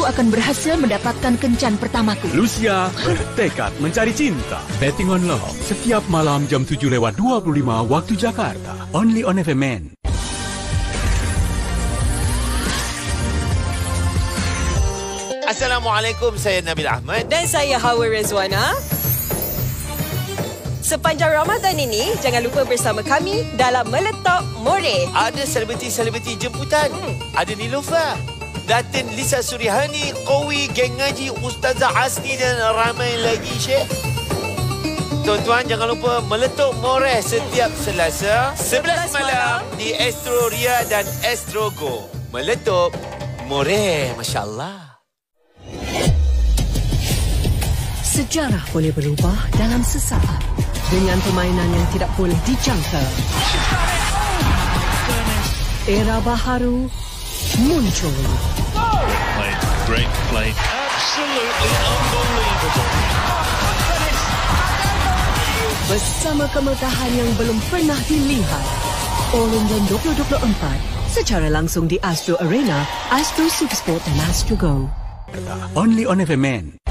akan berhasil mendapatkan kencan pertamaku. Lucia bertekad mencari cinta. Betting on Love setiap malam jam 7:25 waktu Jakarta. Only on FMN. Assalamualaikum, saya Nabil Ahmad. Dan saya Hawa Rezwana. Sepanjang Ramadan ini, jangan lupa bersama kami dalam Meletup More. Ada selebriti-selebriti jemputan. Ada Niloufar, Datin Lisa Surihani, Qawi, Geng Ngaji, Ustazah Asni dan ramai lagi, Syekh. Tuan-tuan, jangan lupa Meletup More setiap Selasa 11 malam di Astro Ria dan Astro Go. Meletup More, Masya Allah. Sejarah boleh berubah dalam sesaat dengan permainan yang tidak boleh dijangka. Era baharu muncul. Great play. Absolutely unbelievable. Bersama kemegahan yang belum pernah dilihat. All England 2024 secara langsung di Astro Arena, Astro Supersport dan Astro Go. Only on FMN.